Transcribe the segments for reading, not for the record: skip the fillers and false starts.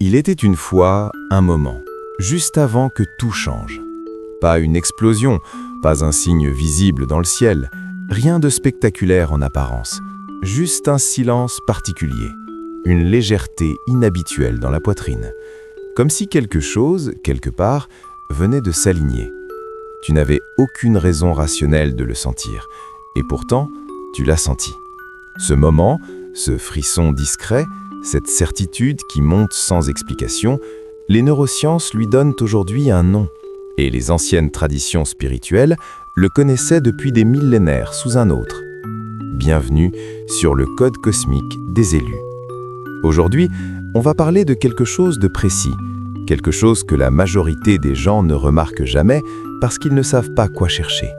Il était une fois un moment, juste avant que tout change. Pas une explosion, pas un signe visible dans le ciel, rien de spectaculaire en apparence, juste un silence particulier, une légèreté inhabituelle dans la poitrine, comme si quelque chose, quelque part, venait de s'aligner. Tu n'avais aucune raison rationnelle de le sentir, et pourtant, tu l'as senti. Ce moment, ce frisson discret, cette certitude qui monte sans explication, les neurosciences lui donnent aujourd'hui un nom, et les anciennes traditions spirituelles le connaissaient depuis des millénaires sous un autre. Bienvenue sur le code cosmique des élus. Aujourd'hui, on va parler de quelque chose de précis, quelque chose que la majorité des gens ne remarquent jamais parce qu'ils ne savent pas quoi chercher.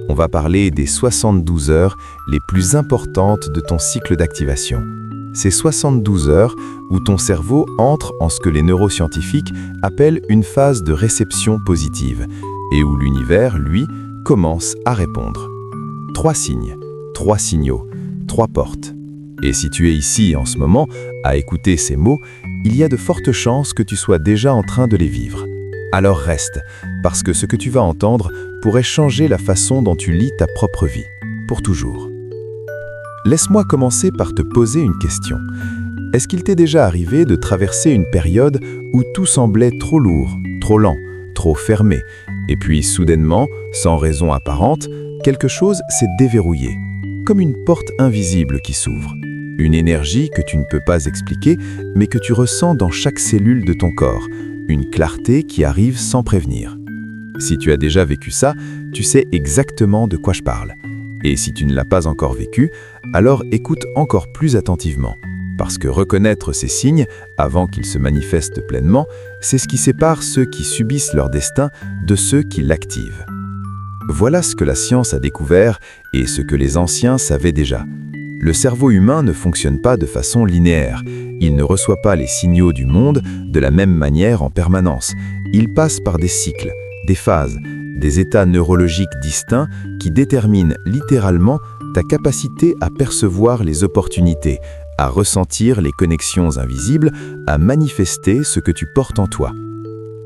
On va parler des 72 heures les plus importantes de ton cycle d'activation. Ces 72 heures où ton cerveau entre en ce que les neuroscientifiques appellent une phase de réception positive et où l'univers, lui, commence à répondre. 3 signes, 3 signaux, 3 portes. Et si tu es ici en ce moment à écouter ces mots, il y a de fortes chances que tu sois déjà en train de les vivre. Alors reste, parce que ce que tu vas entendre pourrait changer la façon dont tu lis ta propre vie, pour toujours. Laisse-moi commencer par te poser une question. Est-ce qu'il t'est déjà arrivé de traverser une période où tout semblait trop lourd, trop lent, trop fermé, et puis soudainement, sans raison apparente, quelque chose s'est déverrouillé, comme une porte invisible qui s'ouvre, une énergie que tu ne peux pas expliquer, mais que tu ressens dans chaque cellule de ton corps, une clarté qui arrive sans prévenir. Si tu as déjà vécu ça, tu sais exactement de quoi je parle. Et si tu ne l'as pas encore vécu, alors écoute encore plus attentivement. Parce que reconnaître ces signes, avant qu'ils se manifestent pleinement, c'est ce qui sépare ceux qui subissent leur destin de ceux qui l'activent. Voilà ce que la science a découvert et ce que les anciens savaient déjà. Le cerveau humain ne fonctionne pas de façon linéaire. Il ne reçoit pas les signaux du monde de la même manière en permanence. Il passe par des cycles, des phases, des états neurologiques distincts qui déterminent littéralement ta capacité à percevoir les opportunités, à ressentir les connexions invisibles, à manifester ce que tu portes en toi.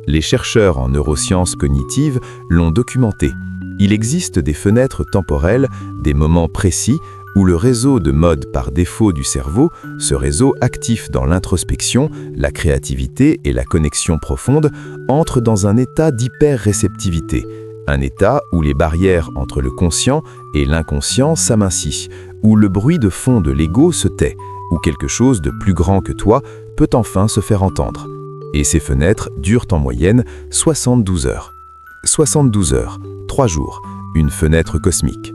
Les chercheurs en neurosciences cognitives l'ont documenté. Il existe des fenêtres temporelles, des moments précis où le réseau de mode par défaut du cerveau, ce réseau actif dans l'introspection, la créativité et la connexion profonde, entre dans un état d'hyper-réceptivité, un état où les barrières entre le conscient et l'inconscient s'amincissent, où le bruit de fond de l'ego se tait, où quelque chose de plus grand que toi peut enfin se faire entendre. Et ces fenêtres durent en moyenne 72 heures. 72 heures, 3 jours, une fenêtre cosmique.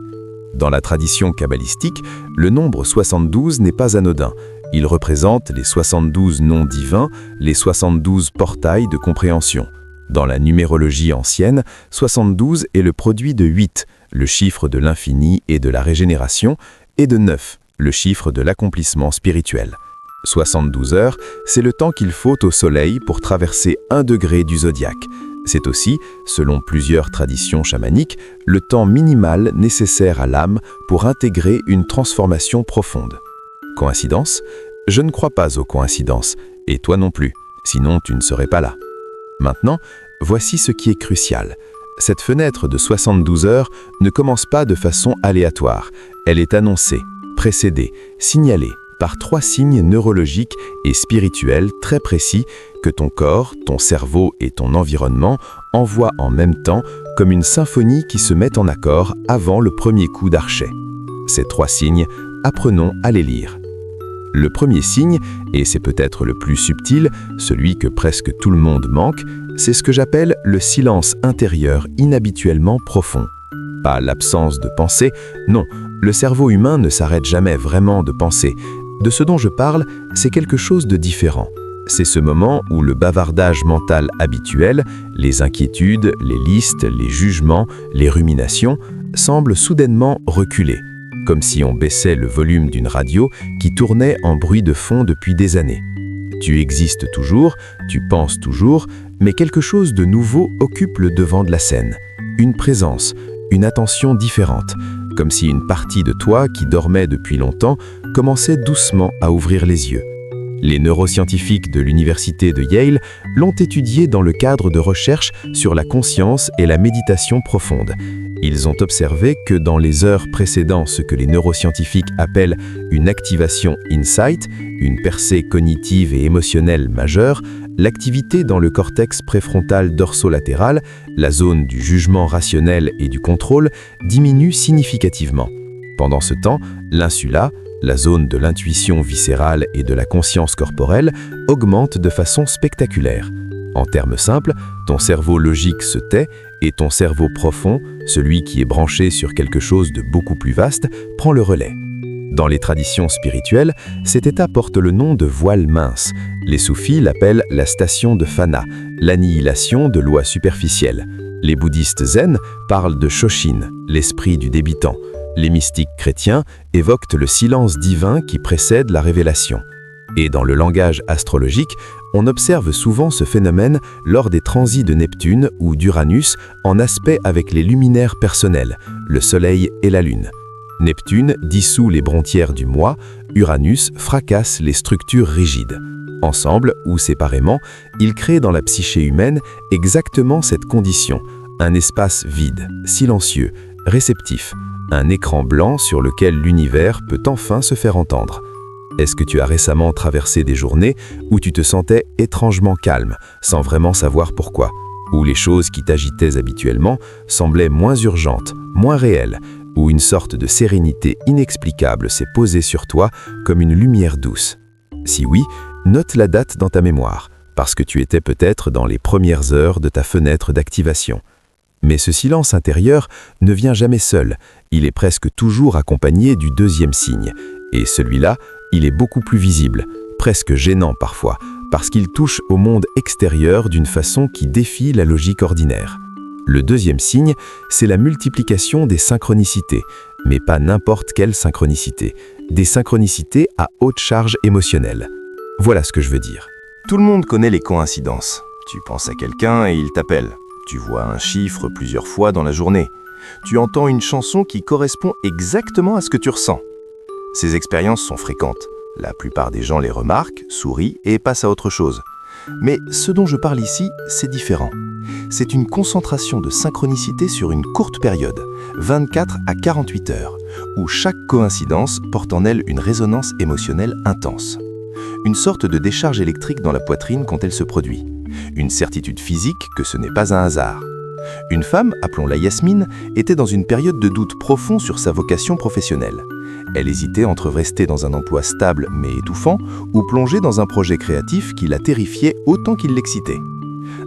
Dans la tradition kabbalistique, le nombre 72 n'est pas anodin. Il représente les 72 noms divins, les 72 portails de compréhension. Dans la numérologie ancienne, 72 est le produit de 8, le chiffre de l'infini et de la régénération, et de 9, le chiffre de l'accomplissement spirituel. 72 heures, c'est le temps qu'il faut au soleil pour traverser 1 degré du zodiaque. C'est aussi, selon plusieurs traditions chamaniques, le temps minimal nécessaire à l'âme pour intégrer une transformation profonde. Coïncidence? Je ne crois pas aux coïncidences, et toi non plus, sinon tu ne serais pas là. Maintenant, voici ce qui est crucial. Cette fenêtre de 72 heures ne commence pas de façon aléatoire. Elle est annoncée, précédée, signalée par 3 signes neurologiques et spirituels très précis que ton corps, ton cerveau et ton environnement envoient en même temps comme une symphonie qui se met en accord avant le premier coup d'archet. Ces 3 signes, apprenons à les lire. Le premier signe, et c'est peut-être le plus subtil, celui que presque tout le monde manque, c'est ce que j'appelle le silence intérieur inhabituellement profond. Pas l'absence de pensée, non, le cerveau humain ne s'arrête jamais vraiment de penser. De ce dont je parle, c'est quelque chose de différent. C'est ce moment où le bavardage mental habituel, les inquiétudes, les listes, les jugements, les ruminations, semblent soudainement reculer, comme si on baissait le volume d'une radio qui tournait en bruit de fond depuis des années. Tu existes toujours, tu penses toujours, mais quelque chose de nouveau occupe le devant de la scène. Une présence, une attention différente, comme si une partie de toi qui dormait depuis longtemps commençait doucement à ouvrir les yeux. Les neuroscientifiques de l'université de Yale l'ont étudié dans le cadre de recherches sur la conscience et la méditation profonde. Ils ont observé que dans les heures précédant ce que les neuroscientifiques appellent une activation insight, une percée cognitive et émotionnelle majeure, l'activité dans le cortex préfrontal dorsolatéral, la zone du jugement rationnel et du contrôle, diminue significativement. Pendant ce temps, l'insula, la zone de l'intuition viscérale et de la conscience corporelle, augmente de façon spectaculaire. En termes simples, ton cerveau logique se tait et ton cerveau profond, celui qui est branché sur quelque chose de beaucoup plus vaste, prend le relais. Dans les traditions spirituelles, cet état porte le nom de voile mince. Les soufis l'appellent la station de Fana, l'annihilation de lois superficielles. Les bouddhistes zen parlent de Shoshin, l'esprit du débitant. Les mystiques chrétiens évoquent le silence divin qui précède la révélation. Et dans le langage astrologique, on observe souvent ce phénomène lors des transits de Neptune ou d'Uranus en aspect avec les luminaires personnels, le Soleil et la Lune. Neptune dissout les brontières du moi, Uranus fracasse les structures rigides. Ensemble ou séparément, ils créent dans la psyché humaine exactement cette condition, un espace vide, silencieux, réceptif, un écran blanc sur lequel l'univers peut enfin se faire entendre. Est-ce que tu as récemment traversé des journées où tu te sentais étrangement calme, sans vraiment savoir pourquoi, où les choses qui t'agitaient habituellement semblaient moins urgentes, moins réelles, où une sorte de sérénité inexplicable s'est posée sur toi comme une lumière douce? Si oui, note la date dans ta mémoire, parce que tu étais peut-être dans les premières heures de ta fenêtre d'activation. Mais ce silence intérieur ne vient jamais seul, il est presque toujours accompagné du deuxième signe, et celui-là, il est beaucoup plus visible, presque gênant parfois, parce qu'il touche au monde extérieur d'une façon qui défie la logique ordinaire. Le deuxième signe, c'est la multiplication des synchronicités, mais pas n'importe quelle synchronicité, des synchronicités à haute charge émotionnelle. Voilà ce que je veux dire. Tout le monde connaît les coïncidences. Tu penses à quelqu'un et il t'appelle. Tu vois un chiffre plusieurs fois dans la journée. Tu entends une chanson qui correspond exactement à ce que tu ressens. Ces expériences sont fréquentes. La plupart des gens les remarquent, sourient et passent à autre chose. Mais ce dont je parle ici, c'est différent. C'est une concentration de synchronicité sur une courte période, 24 à 48 heures, où chaque coïncidence porte en elle une résonance émotionnelle intense. Une sorte de décharge électrique dans la poitrine quand elle se produit. Une certitude physique que ce n'est pas un hasard. Une femme, appelons-la Yasmine, était dans une période de doute profond sur sa vocation professionnelle. Elle hésitait entre rester dans un emploi stable mais étouffant ou plonger dans un projet créatif qui la terrifiait autant qu'il l'excitait.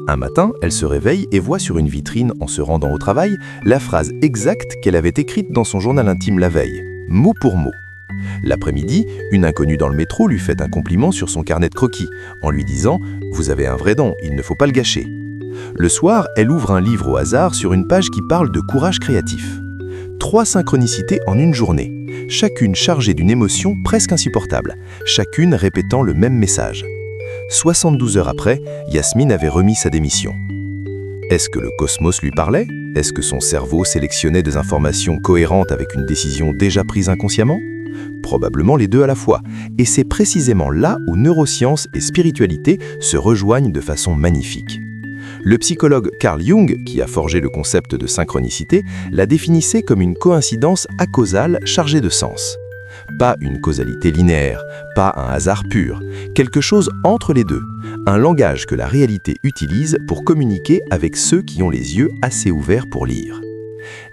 Un matin, elle se réveille et voit sur une vitrine, en se rendant au travail, la phrase exacte qu'elle avait écrite dans son journal intime la veille, mot pour mot. L'après-midi, une inconnue dans le métro lui fait un compliment sur son carnet de croquis, en lui disant « Vous avez un vrai don, il ne faut pas le gâcher ». Le soir, elle ouvre un livre au hasard sur une page qui parle de courage créatif. 3 synchronicités en une journée, chacune chargée d'une émotion presque insupportable, chacune répétant le même message. 72 heures après, Yasmine avait remis sa démission. Est-ce que le cosmos lui parlait? Est-ce que son cerveau sélectionnait des informations cohérentes avec une décision déjà prise inconsciemment? Probablement les deux à la fois, et c'est précisément là où neurosciences et spiritualité se rejoignent de façon magnifique. Le psychologue Carl Jung, qui a forgé le concept de synchronicité, la définissait comme une coïncidence acausale chargée de sens. Pas une causalité linéaire, pas un hasard pur, quelque chose entre les deux, un langage que la réalité utilise pour communiquer avec ceux qui ont les yeux assez ouverts pour lire.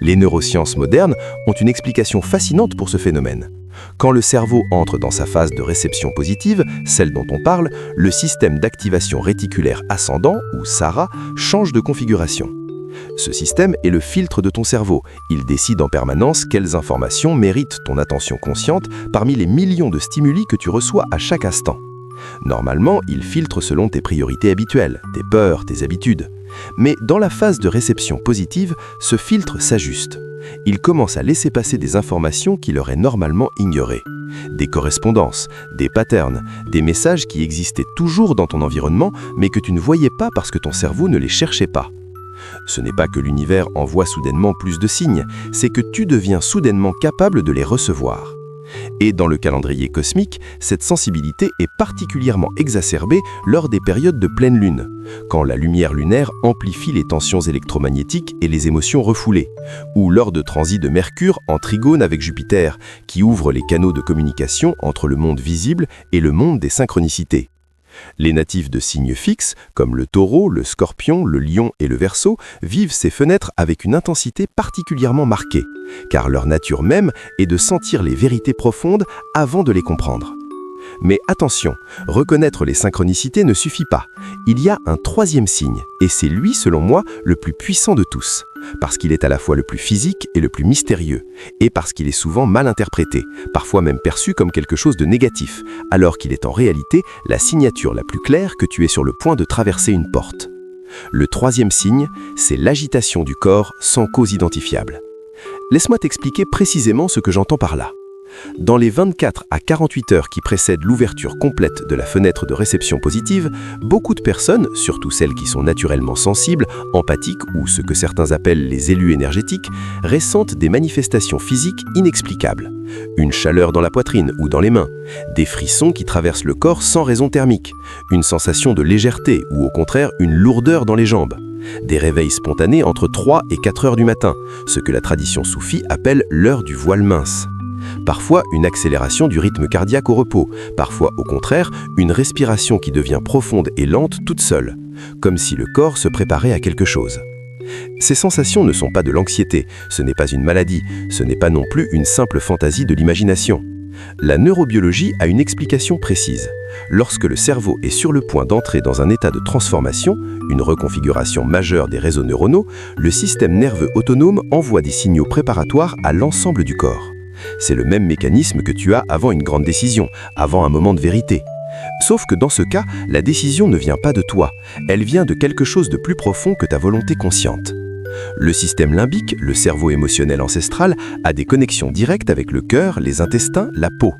Les neurosciences modernes ont une explication fascinante pour ce phénomène. Quand le cerveau entre dans sa phase de réception positive, celle dont on parle, le système d'activation réticulaire ascendant, ou SARA, change de configuration. Ce système est le filtre de ton cerveau. Il décide en permanence quelles informations méritent ton attention consciente parmi les millions de stimuli que tu reçois à chaque instant. Normalement, il filtre selon tes priorités habituelles, tes peurs, tes habitudes. Mais dans la phase de réception positive, ce filtre s'ajuste. Il commence à laisser passer des informations qu'il aurait normalement ignorées. Des correspondances, des patterns, des messages qui existaient toujours dans ton environnement, mais que tu ne voyais pas parce que ton cerveau ne les cherchait pas. Ce n'est pas que l'univers envoie soudainement plus de signes, c'est que tu deviens soudainement capable de les recevoir. Et dans le calendrier cosmique, cette sensibilité est particulièrement exacerbée lors des périodes de pleine lune, quand la lumière lunaire amplifie les tensions électromagnétiques et les émotions refoulées, ou lors de transits de Mercure en trigone avec Jupiter, qui ouvrent les canaux de communication entre le monde visible et le monde des synchronicités. Les natifs de signes fixes, comme le taureau, le scorpion, le lion et le verseau, vivent ces fenêtres avec une intensité particulièrement marquée, car leur nature même est de sentir les vérités profondes avant de les comprendre. Mais attention, reconnaître les synchronicités ne suffit pas. Il y a un troisième signe, et c'est lui, selon moi, le plus puissant de tous, parce qu'il est à la fois le plus physique et le plus mystérieux, et parce qu'il est souvent mal interprété, parfois même perçu comme quelque chose de négatif, alors qu'il est en réalité la signature la plus claire que tu es sur le point de traverser une porte. Le troisième signe, c'est l'agitation du corps sans cause identifiable. Laisse-moi t'expliquer précisément ce que j'entends par là. Dans les 24 à 48 heures qui précèdent l'ouverture complète de la fenêtre de réception positive, beaucoup de personnes, surtout celles qui sont naturellement sensibles, empathiques ou ce que certains appellent les élus énergétiques, ressentent des manifestations physiques inexplicables. Une chaleur dans la poitrine ou dans les mains, des frissons qui traversent le corps sans raison thermique, une sensation de légèreté ou au contraire une lourdeur dans les jambes. Des réveils spontanés entre 3 et 4 heures du matin, ce que la tradition soufie appelle l'heure du voile mince. Parfois une accélération du rythme cardiaque au repos, parfois au contraire une respiration qui devient profonde et lente toute seule, comme si le corps se préparait à quelque chose. Ces sensations ne sont pas de l'anxiété, ce n'est pas une maladie, ce n'est pas non plus une simple fantaisie de l'imagination. La neurobiologie a une explication précise. Lorsque le cerveau est sur le point d'entrer dans un état de transformation, une reconfiguration majeure des réseaux neuronaux, le système nerveux autonome envoie des signaux préparatoires à l'ensemble du corps. C'est le même mécanisme que tu as avant une grande décision, avant un moment de vérité. Sauf que dans ce cas, la décision ne vient pas de toi, elle vient de quelque chose de plus profond que ta volonté consciente. Le système limbique, le cerveau émotionnel ancestral, a des connexions directes avec le cœur, les intestins, la peau.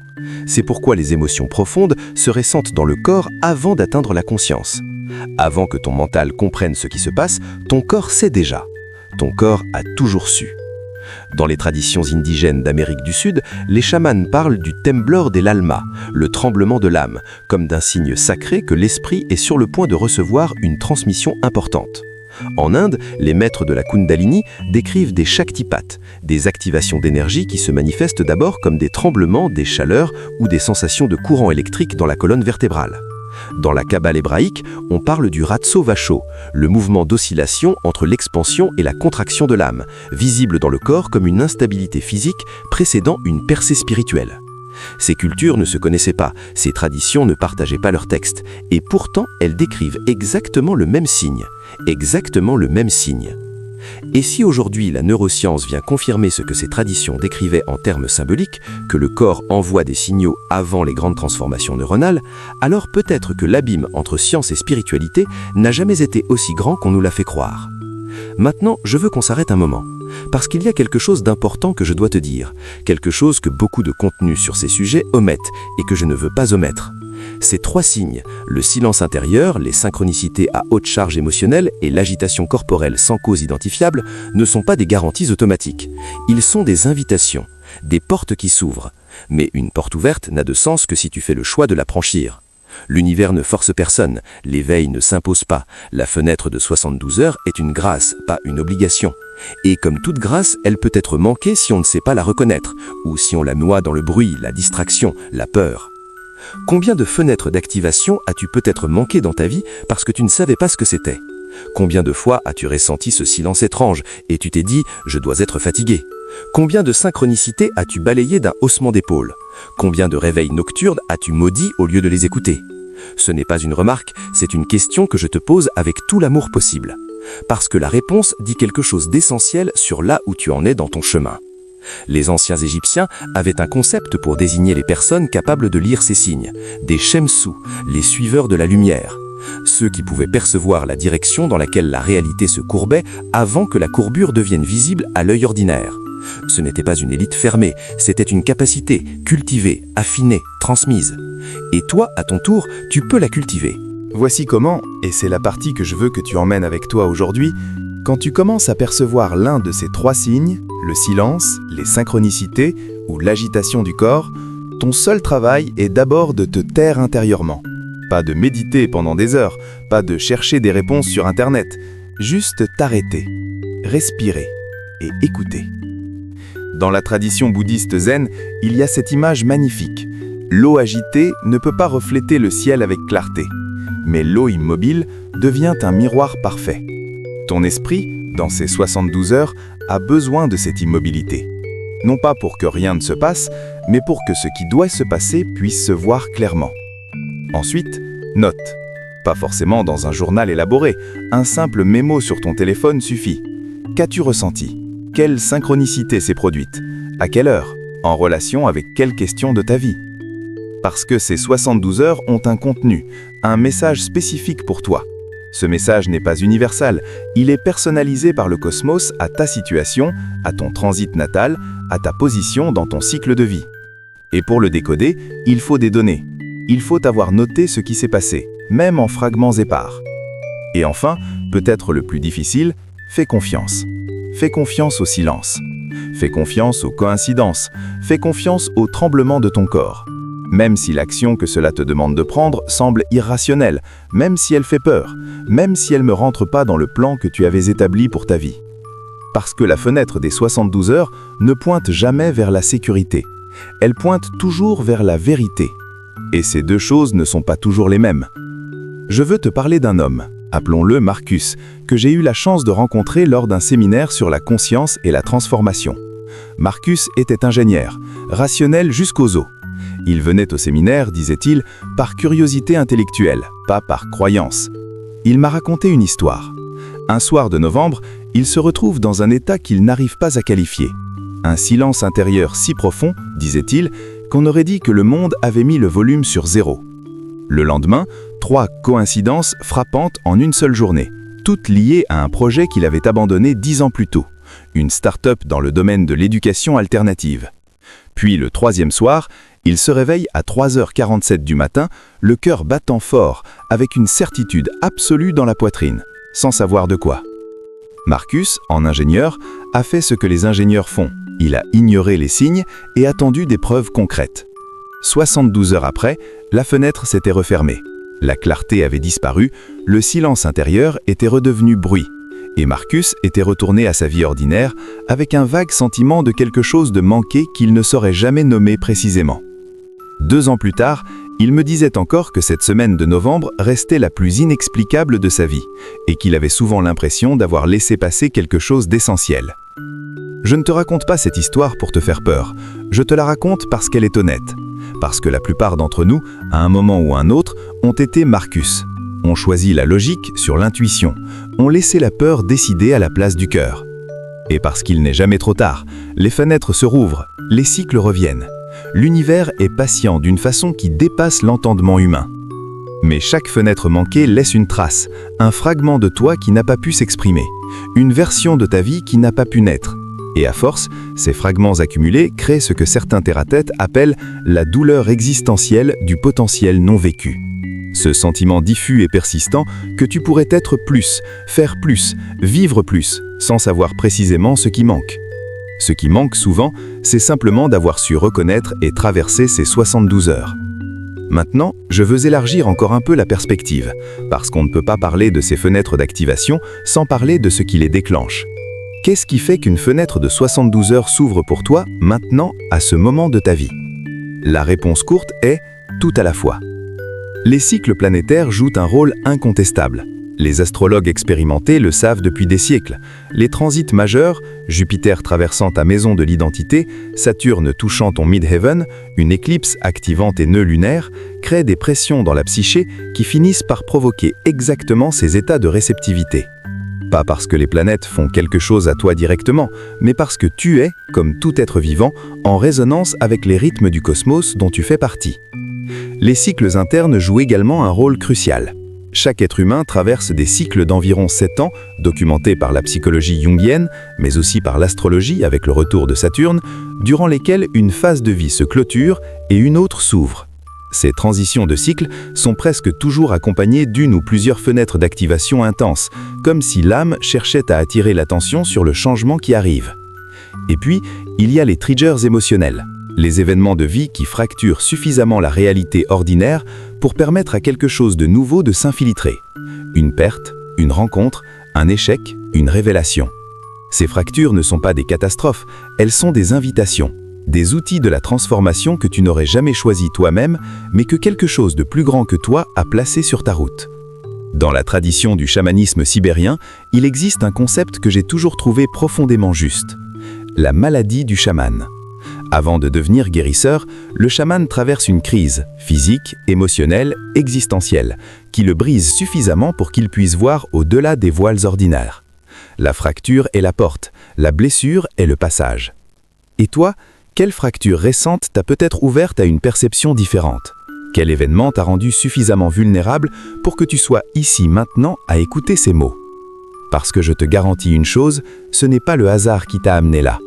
C'est pourquoi les émotions profondes se ressentent dans le corps avant d'atteindre la conscience. Avant que ton mental comprenne ce qui se passe, ton corps sait déjà. Ton corps a toujours su. Dans les traditions indigènes d'Amérique du Sud, les chamans parlent du temblor de l'alma, le tremblement de l'âme, comme d'un signe sacré que l'esprit est sur le point de recevoir une transmission importante. En Inde, les maîtres de la Kundalini décrivent des Shaktipat, des activations d'énergie qui se manifestent d'abord comme des tremblements, des chaleurs ou des sensations de courant électrique dans la colonne vertébrale. Dans la Kabbale hébraïque, on parle du Ratso Vacho, le mouvement d'oscillation entre l'expansion et la contraction de l'âme, visible dans le corps comme une instabilité physique précédant une percée spirituelle. Ces cultures ne se connaissaient pas, ces traditions ne partageaient pas leurs textes, et pourtant elles décrivent exactement le même signe, exactement le même signe. Et si aujourd'hui la neuroscience vient confirmer ce que ces traditions décrivaient en termes symboliques, que le corps envoie des signaux avant les grandes transformations neuronales, alors peut-être que l'abîme entre science et spiritualité n'a jamais été aussi grand qu'on nous l'a fait croire. Maintenant, je veux qu'on s'arrête un moment, parce qu'il y a quelque chose d'important que je dois te dire, quelque chose que beaucoup de contenus sur ces sujets omettent et que je ne veux pas omettre. Ces trois signes, le silence intérieur, les synchronicités à haute charge émotionnelle et l'agitation corporelle sans cause identifiable, ne sont pas des garanties automatiques. Ils sont des invitations, des portes qui s'ouvrent. Mais une porte ouverte n'a de sens que si tu fais le choix de la franchir. L'univers ne force personne, l'éveil ne s'impose pas. La fenêtre de 72 heures est une grâce, pas une obligation. Et comme toute grâce, elle peut être manquée si on ne sait pas la reconnaître, ou si on la noie dans le bruit, la distraction, la peur. Combien de fenêtres d'activation as-tu peut-être manqué dans ta vie parce que tu ne savais pas ce que c'était? Combien de fois as-tu ressenti ce silence étrange et tu t'es dit « je dois être fatigué » ? Combien de synchronicités as-tu balayé d'un haussement d'épaule? Combien de réveils nocturnes as-tu maudits au lieu de les écouter? Ce n'est pas une remarque, c'est une question que je te pose avec tout l'amour possible. Parce que la réponse dit quelque chose d'essentiel sur là où tu en es dans ton chemin. Les anciens Égyptiens avaient un concept pour désigner les personnes capables de lire ces signes, des Shemsu, les suiveurs de la lumière, ceux qui pouvaient percevoir la direction dans laquelle la réalité se courbait avant que la courbure devienne visible à l'œil ordinaire. Ce n'était pas une élite fermée, c'était une capacité cultivée, affinée, transmise. Et toi, à ton tour, tu peux la cultiver. Voici comment, et c'est la partie que je veux que tu emmènes avec toi aujourd'hui, quand tu commences à percevoir l'un de ces trois signes, le silence, les synchronicités ou l'agitation du corps, ton seul travail est d'abord de te taire intérieurement. Pas de méditer pendant des heures, pas de chercher des réponses sur Internet, juste t'arrêter, respirer et écouter. Dans la tradition bouddhiste zen, il y a cette image magnifique. L'eau agitée ne peut pas refléter le ciel avec clarté, mais l'eau immobile devient un miroir parfait. Ton esprit, dans ces 72 heures, a besoin de cette immobilité. Non pas pour que rien ne se passe, mais pour que ce qui doit se passer puisse se voir clairement. Ensuite, note. Pas forcément dans un journal élaboré, un simple mémo sur ton téléphone suffit. Qu'as-tu ressenti? Quelle synchronicité s'est produite? À quelle heure? En relation avec quelle question de ta vie? Parce que ces 72 heures ont un contenu, un message spécifique pour toi. Ce message n'est pas universel, il est personnalisé par le cosmos à ta situation, à ton transit natal, à ta position dans ton cycle de vie. Et pour le décoder, il faut des données. Il faut avoir noté ce qui s'est passé, même en fragments épars. Et enfin, peut-être le plus difficile, fais confiance. Fais confiance au silence. Fais confiance aux coïncidences. Fais confiance au tremblement de ton corps. Même si l'action que cela te demande de prendre semble irrationnelle, même si elle fait peur, même si elle ne rentre pas dans le plan que tu avais établi pour ta vie. Parce que la fenêtre des 72 heures ne pointe jamais vers la sécurité. Elle pointe toujours vers la vérité. Et ces deux choses ne sont pas toujours les mêmes. Je veux te parler d'un homme, appelons-le Marcus, que j'ai eu la chance de rencontrer lors d'un séminaire sur la conscience et la transformation. Marcus était ingénieur, rationnel jusqu'aux os. Il venait au séminaire, disait-il, par curiosité intellectuelle, pas par croyance. Il m'a raconté une histoire. Un soir de novembre, il se retrouve dans un état qu'il n'arrive pas à qualifier. Un silence intérieur si profond, disait-il, qu'on aurait dit que le monde avait mis le volume sur 0. Le lendemain, 3 coïncidences frappantes en une seule journée, toutes liées à un projet qu'il avait abandonné 10 ans plus tôt, une start-up dans le domaine de l'éducation alternative. Puis le 3e soir, il se réveille à 3h47 du matin, le cœur battant fort, avec une certitude absolue dans la poitrine, sans savoir de quoi. Marcus, en ingénieur, a fait ce que les ingénieurs font. Il a ignoré les signes et attendu des preuves concrètes. 72 heures après, la fenêtre s'était refermée. La clarté avait disparu, le silence intérieur était redevenu bruit. Et Marcus était retourné à sa vie ordinaire avec un vague sentiment de quelque chose de manqué qu'il ne saurait jamais nommer précisément. 2 ans plus tard, il me disait encore que cette semaine de novembre restait la plus inexplicable de sa vie et qu'il avait souvent l'impression d'avoir laissé passer quelque chose d'essentiel. Je ne te raconte pas cette histoire pour te faire peur, je te la raconte parce qu'elle est honnête, parce que la plupart d'entre nous, à un moment ou un autre, ont été Marcus. On choisit la logique sur l'intuition, on laissait la peur décider à la place du cœur. Et parce qu'il n'est jamais trop tard, les fenêtres se rouvrent, les cycles reviennent. L'univers est patient d'une façon qui dépasse l'entendement humain. Mais chaque fenêtre manquée laisse une trace, un fragment de toi qui n'a pas pu s'exprimer, une version de ta vie qui n'a pas pu naître. Et à force, ces fragments accumulés créent ce que certains terre-à-tête appellent la douleur existentielle du potentiel non vécu. Ce sentiment diffus et persistant que tu pourrais être plus, faire plus, vivre plus, sans savoir précisément ce qui manque. Ce qui manque souvent, c'est simplement d'avoir su reconnaître et traverser ces 72 heures. Maintenant, je veux élargir encore un peu la perspective, parce qu'on ne peut pas parler de ces fenêtres d'activation sans parler de ce qui les déclenche. Qu'est-ce qui fait qu'une fenêtre de 72 heures s'ouvre pour toi, maintenant, à ce moment de ta vie? La réponse courte est « tout à la fois ». Les cycles planétaires jouent un rôle incontestable. Les astrologues expérimentés le savent depuis des siècles. Les transits majeurs, Jupiter traversant ta maison de l'identité, Saturne touchant ton midheaven, une éclipse activant tes nœuds lunaires, créent des pressions dans la psyché qui finissent par provoquer exactement ces états de réceptivité. Pas parce que les planètes font quelque chose à toi directement, mais parce que tu es, comme tout être vivant, en résonance avec les rythmes du cosmos dont tu fais partie. Les cycles internes jouent également un rôle crucial. Chaque être humain traverse des cycles d'environ 7 ans, documentés par la psychologie jungienne, mais aussi par l'astrologie avec le retour de Saturne, durant lesquels une phase de vie se clôture et une autre s'ouvre. Ces transitions de cycle sont presque toujours accompagnées d'une ou plusieurs fenêtres d'activation intenses, comme si l'âme cherchait à attirer l'attention sur le changement qui arrive. Et puis, il y a les triggers émotionnels, Les événements de vie qui fracturent suffisamment la réalité ordinaire pour permettre à quelque chose de nouveau de s'infiltrer. Une perte, une rencontre, un échec, une révélation. Ces fractures ne sont pas des catastrophes, elles sont des invitations, des outils de la transformation que tu n'aurais jamais choisi toi-même, mais que quelque chose de plus grand que toi a placé sur ta route. Dans la tradition du chamanisme sibérien, il existe un concept que j'ai toujours trouvé profondément juste. La maladie du chaman. Avant de devenir guérisseur, le chaman traverse une crise physique, émotionnelle, existentielle, qui le brise suffisamment pour qu'il puisse voir au-delà des voiles ordinaires. La fracture est la porte, la blessure est le passage. Et toi, quelle fracture récente t'a peut-être ouverte à une perception différente? Quel événement t'a rendu suffisamment vulnérable pour que tu sois ici maintenant à écouter ces mots? Parce que je te garantis une chose, ce n'est pas le hasard qui t'a amené là.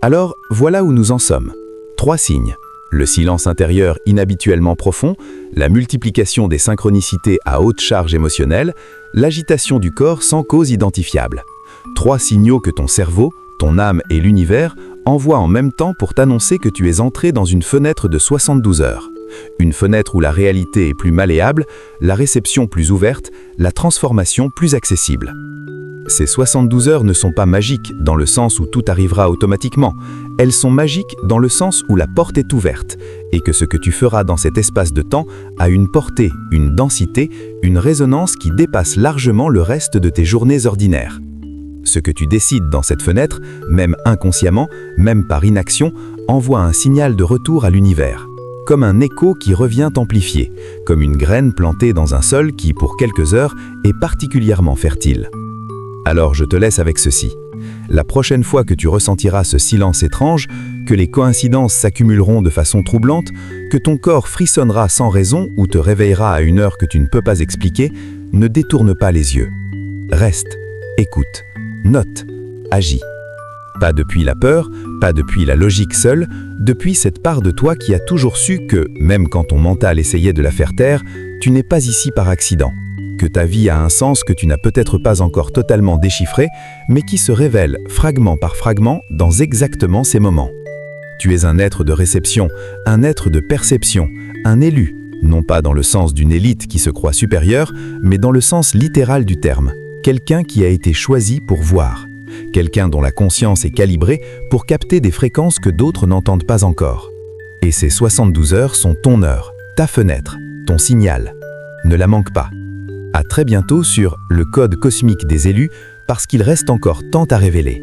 Alors, voilà où nous en sommes. 3 signes. Le silence intérieur inhabituellement profond, la multiplication des synchronicités à haute charge émotionnelle, l'agitation du corps sans cause identifiable. 3 signaux que ton cerveau, ton âme et l'univers envoient en même temps pour t'annoncer que tu es entré dans une fenêtre de 72 heures. Une fenêtre où la réalité est plus malléable, la réception plus ouverte, la transformation plus accessible. Ces 72 heures ne sont pas magiques dans le sens où tout arrivera automatiquement. Elles sont magiques dans le sens où la porte est ouverte et que ce que tu feras dans cet espace de temps a une portée, une densité, une résonance qui dépasse largement le reste de tes journées ordinaires. Ce que tu décides dans cette fenêtre, même inconsciemment, même par inaction, envoie un signal de retour à l'univers. Comme un écho qui revient amplifié, comme une graine plantée dans un sol qui, pour quelques heures, est particulièrement fertile. Alors je te laisse avec ceci. La prochaine fois que tu ressentiras ce silence étrange, que les coïncidences s'accumuleront de façon troublante, que ton corps frissonnera sans raison ou te réveillera à une heure que tu ne peux pas expliquer, ne détourne pas les yeux. Reste, écoute, note, agis. Pas depuis la peur, pas depuis la logique seule, depuis cette part de toi qui a toujours su que, même quand ton mental essayait de la faire taire, tu n'es pas ici par accident. Que ta vie a un sens que tu n'as peut-être pas encore totalement déchiffré, mais qui se révèle fragment par fragment dans exactement ces moments. Tu es un être de réception, un être de perception, un élu, non pas dans le sens d'une élite qui se croit supérieure, mais dans le sens littéral du terme, quelqu'un qui a été choisi pour voir, quelqu'un dont la conscience est calibrée pour capter des fréquences que d'autres n'entendent pas encore. Et ces 72 heures sont ton heure, ta fenêtre, ton signal. Ne la manque pas. À très bientôt sur Le Code Cosmique des Élus, parce qu'il reste encore tant à révéler.